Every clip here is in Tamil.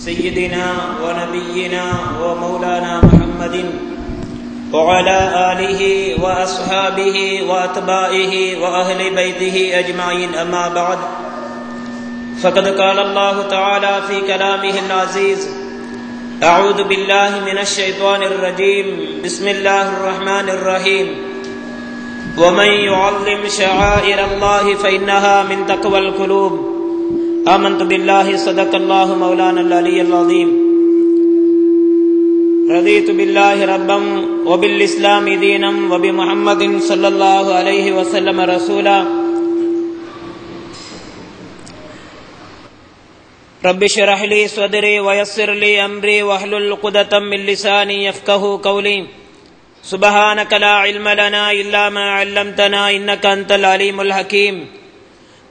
سيدنا ونبينا ومولانا محمد وعلى آله وأصحابه وأتباعه وأهل بيته أجمعين أما بعد فقد قال الله تعالى في كلامه العزيز أعوذ بالله من الشيطان الرجيم بسم الله الرحمن الرحيم ومن يعظم شعائر الله فإنها من تقوى القلوب آمنت بالله صدق الله مولانا العلي العظيم رضيت بالله ربا وبالإسلام دينا وبمحمد صلى الله عليه وسلم رسولا رب اشرح لي صدري ويسر لي أمري واحلل عقدة من لساني يفقهوا قولي سبحانك لا علم لنا إلا ما علمتنا إنك أنت العليم الحكيم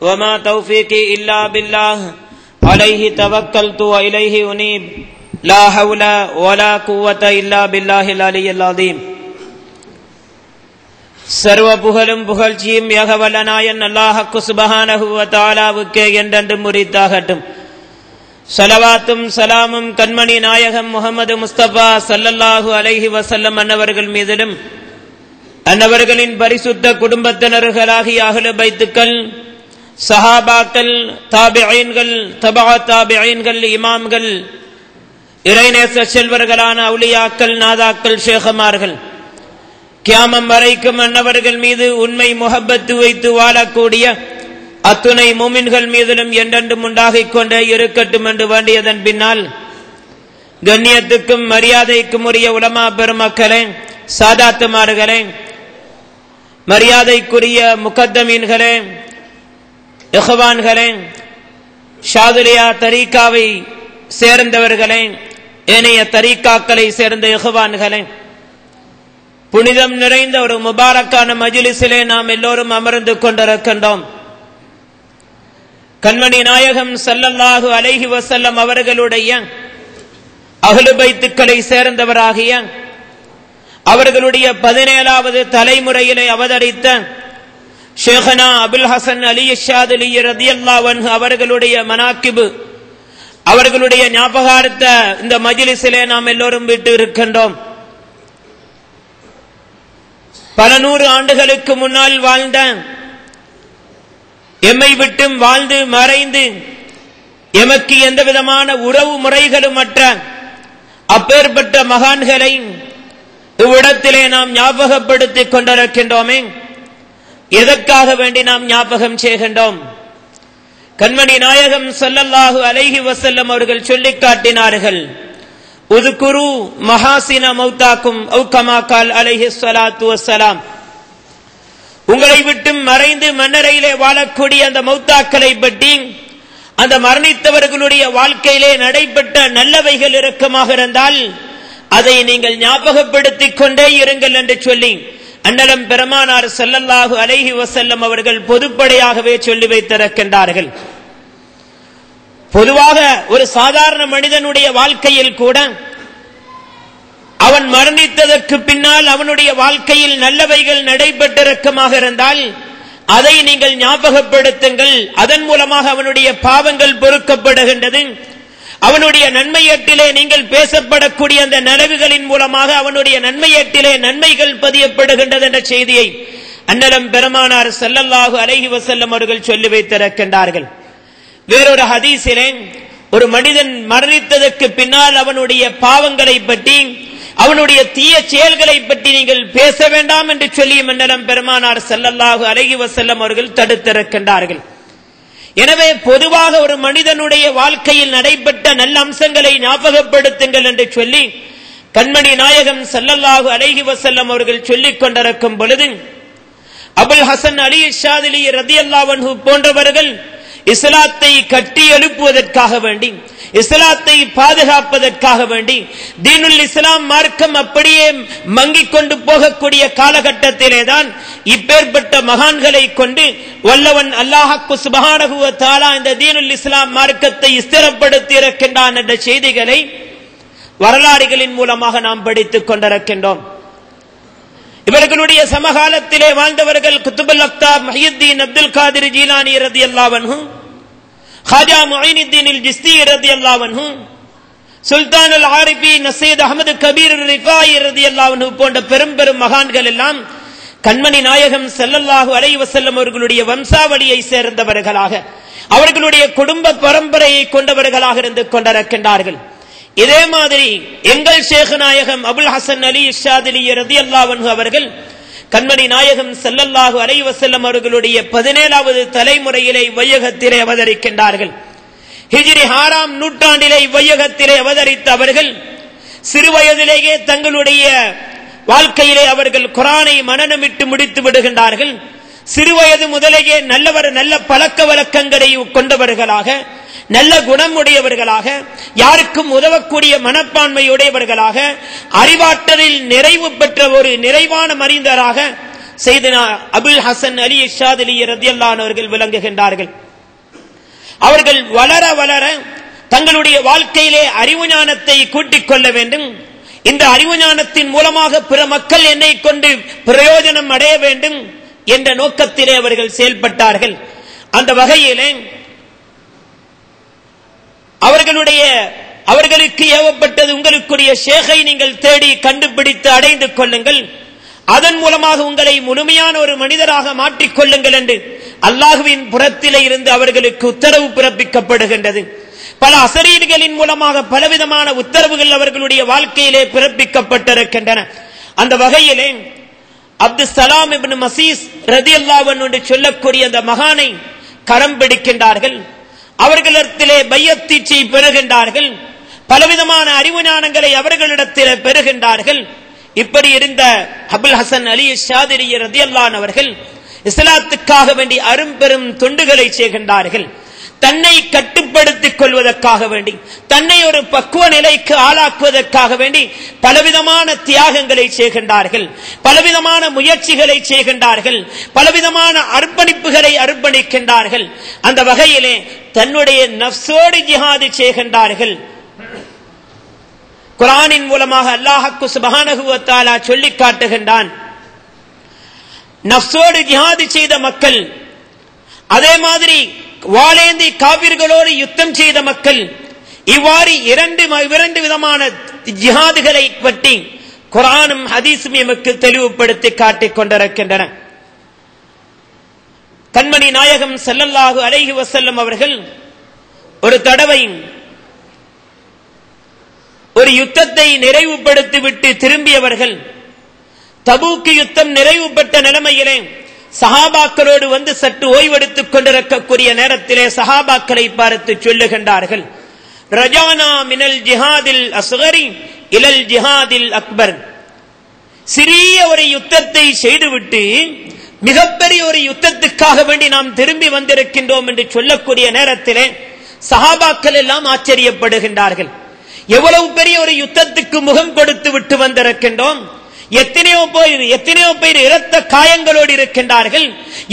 وما توفيقي إلا بالله عليه توكلت وإليه أنيب لا حول ولا قوة إلا بالله العلي العظيم சர்வ புகழும் புகழ்ச்சியும் ஏகவல்லநாயன் அல்லாஹ்வுக்கு சுப்ஹானஹு வ தஆலாவுக்கே என்றென்றும் உரித்தாகட்டும். ஸலவாத்தும் ஸலாமும் கண்மணி நாயகம் முஹம்மது முஸ்தபா ஸல்லல்லாஹு அலைஹி வஸல்லம் அன்னவர்கள் மீதிலும் அன்னவர்களின் பரிசுத்த குடும்பத்தினர்களாகிய அஹ்லு பைத்துக்கள், சஹாபாக்கள், தாபிஈன்கள், தபா தாபிஈன்கள், இமாம்கள், இறைநேச செல்வர்களான அவுலியாக்கள், நாதாக்கள், ஷேഖமார்கள் கியாமம் வரைக்கும் அன்னவர்கள் மீது உண்மை முஹப்பத்து வைத்து வாழக்கூடிய அத்துணை முஃமின்கள் மீதிலும் என்றென்றும் உண்டாகிக் கொண்டே இருக்கட்டும் என்று வேண்டியதன் பின்னால், கண்ணியத்துக்கும் மரியாதைக்கும் உரிய உலமா பெருமக்களே, சாதாத்துமார்களே, மரியாதைக்குரிய முகத்தமீன்களே, இஹ்வான்களே, ஷாதுலியா தரீகாவை சேர்ந்தவர்களே, ஏனைய தரீகாக்களை சேர்ந்த இஹ்வான்களே, புனிதம் நிறைந்த ஒரு முபாரக்கான மஜ்லிஸிலே நாம் எல்லோரும் அமர்ந்து கொண்டிருக்கின்றோம். கண்மணி நாயகம் ஸல்லல்லாஹு அலைஹி வஸல்லம் அவர்களுடைய அஹ்லு பைத்துக்களை சேர்ந்தவராகிய அவர்களுடைய 17வது தலைமுறையிலே அவதரித்த ஷேഖனா அபுல் ஹசன் அலி ஷாதுலி ரலியல்லாஹு அன்ஹு அவர்களுடைய மனாக்கிபு, அவர்களுடைய ஞாபகார்த்த இந்த மஜ்லிஸிலே நாம் எல்லோரும் விட்டு இருக்கின்றோம். பல நூறு ஆண்டுகளுக்கு முன்னால் வாழ்ந்த, எம்மை விட்டும் வாழ்ந்து மறைந்து எமக்கு எந்த விதமான உறவு முறைகளும் அற்ற அப்பேற்பட்ட மகான்களை இவ்விடத்திலே நாம் ஞாபகப்படுத்திக் கொண்டிருக்கின்றோமே. எதற்காக வேண்டி நாம் ஞாபகம் செய்கின்றோம்? கண்மணி நாயகம் ஸல்லல்லாஹு அலைஹி வஸல்லம் அவர்கள் சொல்லிக் காட்டினார்கள், உதுகுரு மஹாசின மௌதாக்கும் அவ் கமா கால் அலைஹி ஸலாத்து வஸ்ஸலாம். உங்களை விட்டு மறைந்து மண்ணறையிலே வாழக்கூடிய அந்த மௌத்தாக்களை பற்றி, அந்த மரணித்தவர்களுடைய வாழ்க்கையிலே நடைபெற்ற நல்லவைகள் இறக்கமாக இருந்தால் அதை நீங்கள் ஞாபகப்படுத்திக் கொண்டே இருங்கள் என்று சொல்லி அன்னலம் பெருமானார் ஸல்லல்லாஹு அலைஹி வஸல்லம் அவர்கள் பொதுப்படையாகவே சொல்லி வைத்திருக்கின்றார்கள். பொதுவாக ஒரு சாதாரண மனிதனுடைய வாழ்க்கையில் கூட அவன் மரணித்ததற்கு பின்னால் அவனுடைய வாழ்க்கையில் நல்லவைகள் நடைபெற்றிருக்கமாக இருந்தால் அதை நீங்கள் ஞாபகப்படுத்துங்கள். அதன் மூலமாக அவனுடைய பாவங்கள் பொறுக்கப்படுகின்றது. அவனுடைய நன்மையேட்டிலே நீங்கள் பேசப்படக்கூடிய அந்த நலவுகளின் மூலமாக அவனுடைய நன்மையேட்டிலே நன்மைகள் பதியப்படுகின்றது என்ற செய்தியை அன்னலம் பெருமானார் ஸல்லல்லாஹு அலைஹி வஸல்லம் அவர்கள் சொல்லி வைத்திருக்கின்றார்கள். வேறொரு ஹதீஸிலே ஒரு மனிதன் மரணித்ததற்கு பின்னால் அவனுடைய பாவங்களை பற்றி, அவனுடைய தீய செயல்களை பற்றி நீங்கள் பேச வேண்டாம் என்று சொல்லி மன்னலம் பெருமானார் ஸல்லல்லாஹு அலைஹி வஸல்லம் அவர்கள் தடுத்திருக்கின்றார்கள். எனவே பொதுவாக ஒரு மனிதனுடைய வாழ்க்கையில் நடைபெற்ற நல்ல அம்சங்களை ஞாபகப்படுத்துங்கள் என்று சொல்லி கண்மணி நாயகம் ஸல்லல்லாஹு அலைஹி வஸல்லம் அவர்கள் சொல்லிக் கொண்டிருக்கும் பொழுது, அபுல் ஹசன் அலி ஷாதுலி ரலியல்லாஹு அன்ஹு போன்றவர்கள் இஸ்லாத்தை கட்டி எழுப்புவதற்காக வேண்டி, இஸ்லாத்தை பாதுகாப்பதற்காக வேண்டி, தீனுல் இஸ்லாம் மார்க்கம் அப்படியே மங்கிக் கொண்டு போகக்கூடிய காலகட்டத்திலே தான் இப்பேற்பட்ட மகான்களை கொண்டு வல்லவன் அல்லாஹ்வுக்கு சுப்ஹானஹு வ தஆலா இந்த தீனுல் இஸ்லாம் மார்க்கத்தை ஸ்திரப்படுத்தி இருக்கின்றான் என்ற செய்திகளை வரலாறுகளின் மூலமாக நாம் படித்துக் கொண்டிருக்கின்றோம். இவர்களுடைய சமகாலத்திலே வாழ்ந்தவர்கள் குத்துபுல் அக்தாப் முஹியுத்தீன் அப்துல் காதிர் ஜீலானி ரலியல்லாஹு அன்ஹு, ஹாஜா முஈனுத்தீன் அல் ஜிஸ்தி ரலியல்லாஹு அன்ஹு, சுல்தான் அல் ஆரிஃபீன் சையத் அஹ்மத் கபீர் ரிஃபாயி ரலியல்லாஹு அன்ஹு போன்ற பெரும் பெரும் மகான்கள் எல்லாம் கண்மணி நாயகம் ஸல்லல்லாஹு அலைஹி வஸல்லம் அவர்களுடைய வம்சாவளியை சேர்ந்தவர்களாக, அவர்களுடைய குடும்ப பரம்பரையை கொண்டவர்களாக இருந்து கொண்டிருக்கின்றார்கள். இதே மாதிரி எங்கள் ஷேக் நாயகம் அபுல் ஹசன் அலி ஷாதிலி ரலியல்லாஹு அன்ஹு அவர்கள் கண்மணி நாயகம் ஸல்லல்லாஹு அலைஹி வஸல்லம் அவர்களுடைய 17வது தலைமுறையிலே வையகத்திலே அவதரிக்கின்றார்கள். ஹிஜ்ரி 6ஆம் நூற்றாண்டிலே வையகத்திலே அவதரித்த அவர்கள் சிறு வயதிலேயே தங்களுடைய வாழ்க்கையிலே அவர்கள் குர்ஆனை மனனமிட்டு முடித்து விடுகின்றார்கள். சிறுவயது முதலேயே நல்ல பழக்க வழக்கங்களை கொண்டவர்களாக, நல்ல குணம் உடையவர்களாக, யாருக்கும் உதவக்கூடிய மனப்பான்மையுடையவர்களாக, அறிவாற்றலில் நிறைவு பெற்ற ஒரு நிறைவான மனிதராக சையதுனா அபுல் ஹசன் அலி ஷாதிலி ரலியல்லாஹு அன்ஹு அவர்கள் விளங்குகின்றார்கள். அவர்கள் வளர வளர தங்களுடைய வாழ்க்கையிலே அறிவு ஞானத்தை கூட்டிக் கொள்ள வேண்டும். இந்த அறிவு ஞானத்தின் மூலமாக பிற மக்கள் என்னை கொண்டு பிரயோஜனம் அடைய வேண்டும் என்ற நோக்கத்திலே அவர்கள் செயல்பட்டார்கள். அந்த வகையிலே அவர்களுக்கு ஏவப்பட்டது, உங்களுக்குரிய ஷேகை நீங்கள் தேடி கண்டுபிடித்து அடைந்து கொள்ளுங்கள், அதன் மூலமாக உங்களை முழுமையான ஒரு மனிதராக மாற்றிக்கொள்ளுங்கள் என்று அல்லாஹுவின் புறத்திலே இருந்து அவர்களுக்கு உத்தரவு பிறப்பிக்கப்படுகின்றது. பல அசரீர்களின் மூலமாக பலவிதமான உத்தரவுகள் அவர்களுடைய வாழ்க்கையிலே பிறப்பிக்கப்பட்டிருக்கின்றன. அந்த வகையிலே அப்துல் சலாம் இப்னு மசீஸ் ரலியல்லாஹு அன்ஹு என்று சொல்லக்கூடிய அந்த மகானை கரம் பிடிக்கின்றார்கள். அவர்களிடத்திலே பையத்தீச்சை பெறுகின்றார்கள். பலவிதமான அறிவு ஞானங்களை அவர்களிடத்திலே பெறுகின்றார்கள். இப்படி இருந்த அபுல் ஹசன் அலி ஷாதிலி ரலியல்லாஹு அன்ஹு அவர்கள் இஸ்லாத்துக்காக வேண்டி அரும்பெரும் தொண்டுகளை செய்கின்றார்கள். தன்னை கட்டுப்படுத்திக் கொள்வதற்காக வேண்டி, தன்னை ஒரு பக்குவ நிலைக்கு ஆளாக்குவதற்காக வேண்டி பலவிதமான தியாகங்களை செய்கின்றார்கள், பலவிதமான முயற்சிகளை செய்கின்றார்கள், பலவிதமான அர்ப்பணிப்புகளை அர்ப்பணிக்கின்றார்கள். அந்த வகையிலே தன்னுடைய நஃப்ஸோடு ஜிஹாது செய்கின்றார்கள். குர்ஆனின் மூலமாக அல்லாஹ் சுப்ஹானஹு வ தஆலா சொல்லி காட்டுகின்றான், நஃப்ஸோடு ஜிஹாது செய்த மக்கள், அதே மாதிரி வாளேந்தி காபிர்களோடு யுத்தம் செய்த மக்கள், இவ்வாறு இரண்டு விதமான ஜிஹாதுகளை பற்றி குர்ஆனும் ஹதீஸும் எமக்கு தெளிவுபடுத்தி காட்டிக் கொண்டிருக்கின்றன. கண்மணி நாயகம் ஸல்லல்லாஹு அலைஹி வஸல்லம் அவர்கள் ஒரு தடவை ஒரு யுத்தத்தை நிறைவுபடுத்திவிட்டு திரும்பியவர்கள் தபூக் யுத்தம் நிறைவு பெற்ற நிலைமையிலே சஹாபாக்களோடு வந்து சற்று ஓய்வெடுத்துக் கொண்டிருக்கக்கூடிய நேரத்திலே சஹாபாக்களை பார்த்து சொல்லுகின்றார்கள், ரஜானா மினல் ஜிஹாதில் அஸ்கரி இலல் ஜிஹாதில் அக்பர். சிறிய ஒரு யுத்தத்தை செய்துவிட்டு மிகப்பெரிய ஒரு யுத்தத்துக்காக வேண்டி நாம் திரும்பி வந்திருக்கின்றோம் என்று சொல்லக்கூடிய நேரத்திலே சஹாபாக்கள் எல்லாம் ஆச்சரியப்படுகின்றார்கள். எவ்வளவு பெரிய ஒரு யுத்தத்துக்கு முகம் கொடுத்து விட்டு வந்திருக்கின்றோம், எத்தனையோ பேர் இரத்த காயங்களோடு இருக்கின்றார்கள்,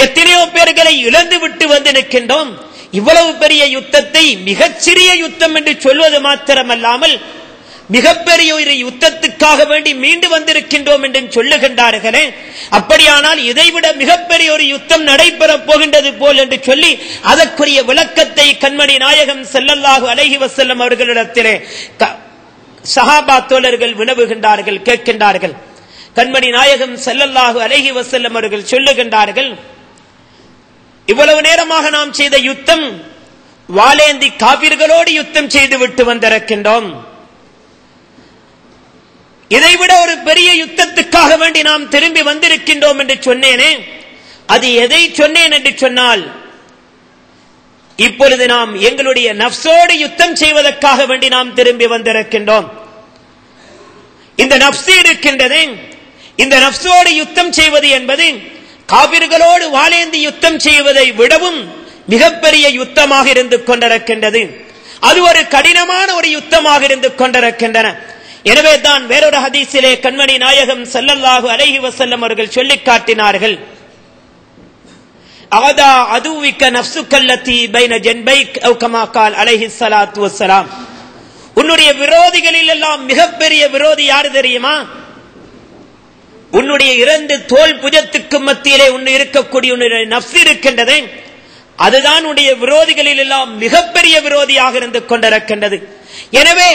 எத்தனையோ பேர்களை இழந்து விட்டு வந்து நிற்கின்றோம். இவ்வளவு பெரிய யுத்தத்தை மிகச்சிறிய யுத்தம் என்று சொல்வது மாத்திரமல்லாமல் மிகப்பெரிய ஒரு யுத்தத்துக்காக வேண்டி மீண்டு வந்திருக்கின்றோம் என்று சொல்லுகின்றார்களே, அப்படியானால் இதைவிட மிகப்பெரிய ஒரு யுத்தம் நடைபெறப் போகின்றது போல் என்று சொல்லி அதற்குரிய விளக்கத்தை கண்மணி நாயகம் ஸல்லல்லாஹு அலைஹி வஸல்லம் அவர்களிடத்திலே சஹாபா தோழர்கள் வினவுகின்றார்கள், கேட்கின்றார்கள். கண்மணி நாயகம் ஸல்லல்லாஹு அலைஹி வஸல்லம் அவர்கள் சொல்லுகின்றார்கள், இவ்வளவு நேரமாக நாம் செய்த யுத்தம் வாளேந்தி காபிர்களோடு யுத்தம் செய்து விட்டு வந்திருக்கின்றோம். இதைவிட ஒரு பெரிய யுத்தத்துக்காக வேண்டி நாம் திரும்பி வந்திருக்கின்றோம் என்று சொன்னேனே, அது எதை சொன்னேன் என்று சொன்னால், இப்பொழுது நாம் எங்களுடைய நஃப்ஸோடு யுத்தம் செய்வதற்காக வேண்டி நாம் திரும்பி வந்திருக்கின்றோம். இந்த நஃப்ஸ் இருக்கின்றது, இந்த நஃப்ஸோடு யுத்தம் செய்வது என்பது காபிர்களோடு வாளேந்தி யுத்தம் செய்வதை விடவும் மிகப்பெரிய யுத்தமாக இருந்து கொண்டிருக்கின்றது. அது ஒரு கடினமான ஒரு யுத்தமாக இருந்து கொண்டிருக்கின்றன. எனவே தான் வேறொரு ஹதீஸிலே கண்மணி நாயகம் ஸல்லல்லாஹு அலைஹி வஸல்லம் அவர்கள் சொல்லி காட்டினார்கள், அவதா அதுவிக்க நஃப்ஸுக்கல்லதி பைன ஜன்பைக் அவ் கமா கால் அலைஹி ஸலாத்து வஸ்ஸலாம். உன்னுடைய விரோதிகளில் எல்லாம் மிகப்பெரிய விரோதி யார் தெரியுமா? உன்னுடைய இரண்டு தோல் புஜத்துக்கு மத்தியிலே உன்னை இருக்கக்கூடிய உன்னுடைய நஃப்ஸ் இருக்கின்றது, அதுதான் உன்னுடைய விரோதிகளில் எல்லாம் மிகப்பெரிய விரோதியாக இருந்து கொண்டிருக்கின்றது. எனவே